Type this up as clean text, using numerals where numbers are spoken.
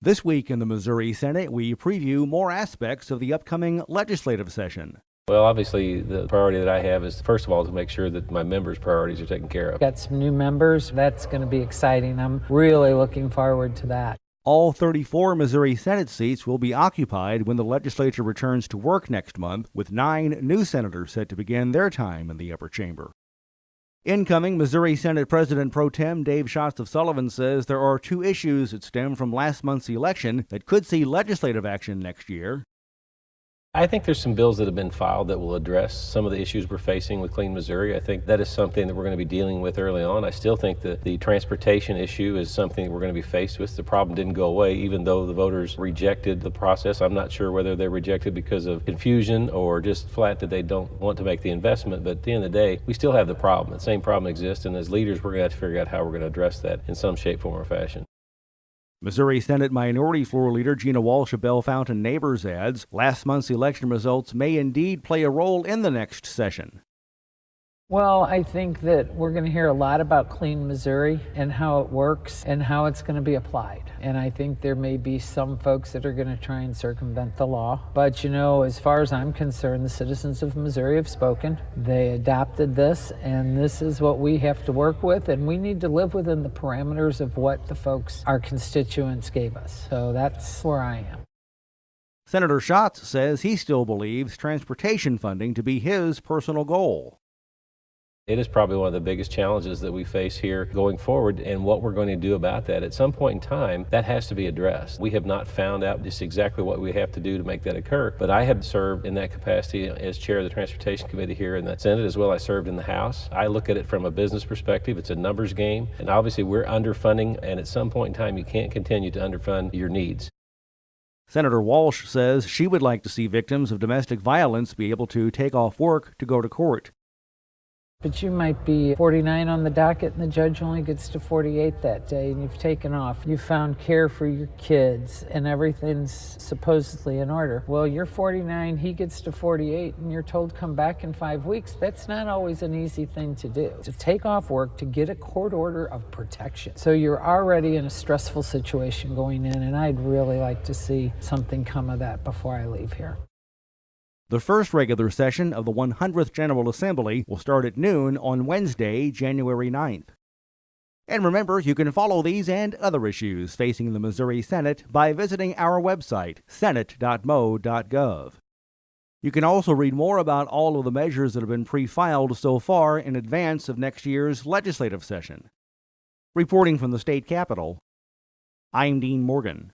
This week in the Missouri Senate, we preview more aspects of the upcoming legislative session. Well, obviously, the priority that I have is, first of all, to make sure that my members' priorities are taken care of. Got some new members. That's going to be exciting. I'm really looking forward to that. All 34 Missouri Senate seats will be occupied when the legislature returns to work next month, with 9 new senators set to begin their time in the upper chamber. Incoming Missouri Senate President Pro Tem Dave Schatz of Sullivan says there are 2 issues that stem from last month's election that could see legislative action next year. I think there's some bills that have been filed that will address some of the issues we're facing with Clean Missouri. I think that is something that we're going to be dealing with early on. I still think that the transportation issue is something that we're going to be faced with. The problem didn't go away, even though the voters rejected the process. I'm not sure whether they rejected because of confusion or just flat that they don't want to make the investment. But at the end of the day, we still have the problem. The same problem exists, and as leaders, we're going to have to figure out how we're going to address that in some shape, form, or fashion. Missouri Senate Minority Floor Leader Gina Walsh of Bell Fountain Neighbors adds, last month's election results may indeed play a role in the next session. Well, I think that we're going to hear a lot about Clean Missouri and how it works and how it's going to be applied. And I think there may be some folks that are going to try and circumvent the law. But, as far as I'm concerned, the citizens of Missouri have spoken. They adopted this, and this is what we have to work with. And we need to live within the parameters of what the folks, our constituents, gave us. So that's where I am. Senator Schatz says he still believes transportation funding to be his personal goal. It is probably one of the biggest challenges that we face here going forward, and what we're going to do about that. At some point in time, that has to be addressed. We have not found out just exactly what we have to do to make that occur, but I have served in that capacity as chair of the Transportation Committee here in the Senate, as well as I served in the House. I look at it from a business perspective. It's a numbers game, and obviously we're underfunding, and at some point in time, you can't continue to underfund your needs. Senator Walsh says she would like to see victims of domestic violence be able to take off work to go to court. But you might be 49 on the docket and the judge only gets to 48 that day, and you've taken off. You found care for your kids and everything's supposedly in order. Well, you're 49, he gets to 48, and you're told come back in 5 weeks. That's not always an easy thing to do, to take off work to get a court order of protection. So you're already in a stressful situation going in, and I'd really like to see something come of that before I leave here. The first regular session of the 100th General Assembly will start at noon on Wednesday, January 9th. And remember, you can follow these and other issues facing the Missouri Senate by visiting our website, senate.mo.gov. You can also read more about all of the measures that have been pre-filed so far in advance of next year's legislative session. Reporting from the state capitol, I'm Dean Morgan.